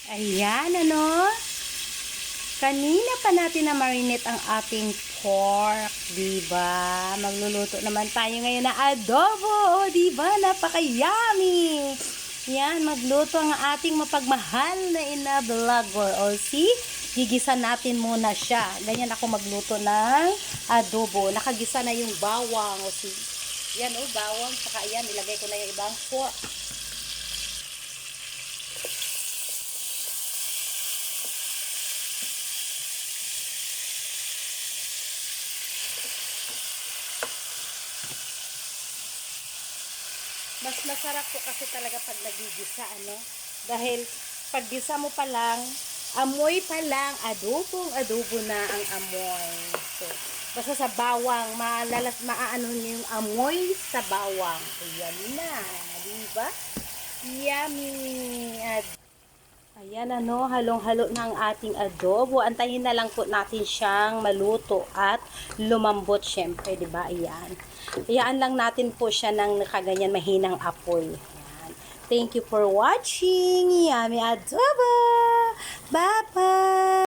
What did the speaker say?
Ayan, ano? Kanina pa natin na marinate ang ating pork, diba? Magluluto naman tayo ngayon na adobo, diba? Napaka-yummy! Yan, magluto ang ating mapagmahal na ina vlogger. O, see? Gigisa natin muna siya. Ganyan ako magluto ng adobo. Nakagisa na yung bawang. O, see? Yan, o, bawang. Saka yan, ilagay ko na yung ibang pork. Mas masarap po kasi talaga pag nagigisa, ano? Dahil pag gisa mo pa lang, amoy pa lang, adobo na ang amoy. So, basta sa bawang, maaano niyo yung amoy sa bawang. Ayan na, di ba? Yummy! Ayan, ano, halong-halo na ang ating adobo. Antayin na lang po natin siyang maluto at lumambot syempre, di ba? Ayan. Hayaan lang natin po siya ng nakaganyan mahinang apoy. Ayan. Thank you for watching. Yummy adobo! Bye-bye!